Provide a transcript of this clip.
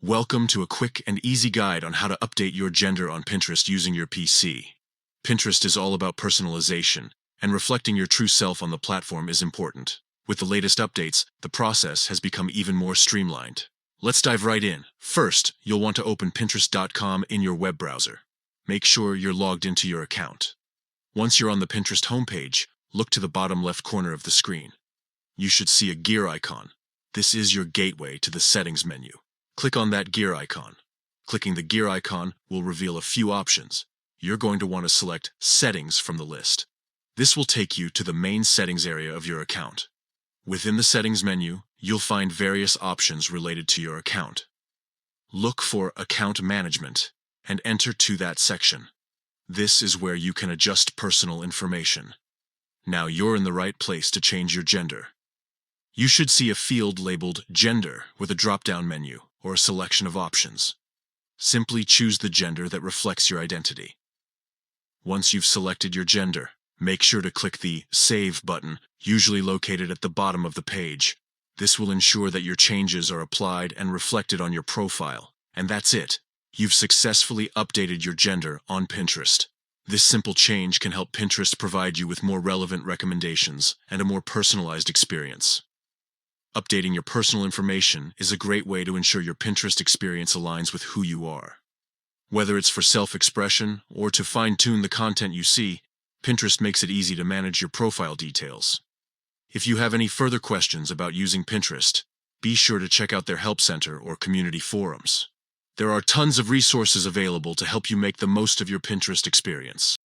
Welcome to a quick and easy guide on how to update your gender on Pinterest using your PC. Pinterest is all about personalization, and reflecting your true self on the platform is important. With the latest updates, the process has become even more streamlined. Let's dive right in. First, you'll want to open Pinterest.com in your web browser. Make sure you're logged into your account. Once you're on the Pinterest homepage, look to the bottom left corner of the screen. You should see a gear icon. This is your gateway to the settings menu. Click on that gear icon. Clicking the gear icon will reveal a few options. You're going to want to select Settings from the list. This will take you to the main settings area of your account. Within the settings menu, you'll find various options related to your account. Look for Account Management and enter to that section. This is where you can adjust personal information. Now you're in the right place to change your gender. You should see a field labeled Gender with a drop-down menu or a selection of options. Simply choose the gender that reflects your identity. Once you've selected your gender, make sure to click the Save button, usually located at the bottom of the page. This will ensure that your changes are applied and reflected on your profile. And that's it. You've successfully updated your gender on Pinterest. This simple change can help Pinterest provide you with more relevant recommendations and a more personalized experience. Updating your personal information is a great way to ensure your Pinterest experience aligns with who you are. Whether it's for self-expression or to fine-tune the content you see, Pinterest makes it easy to manage your profile details. If you have any further questions about using Pinterest, be sure to check out their help center or community forums. There are tons of resources available to help you make the most of your Pinterest experience.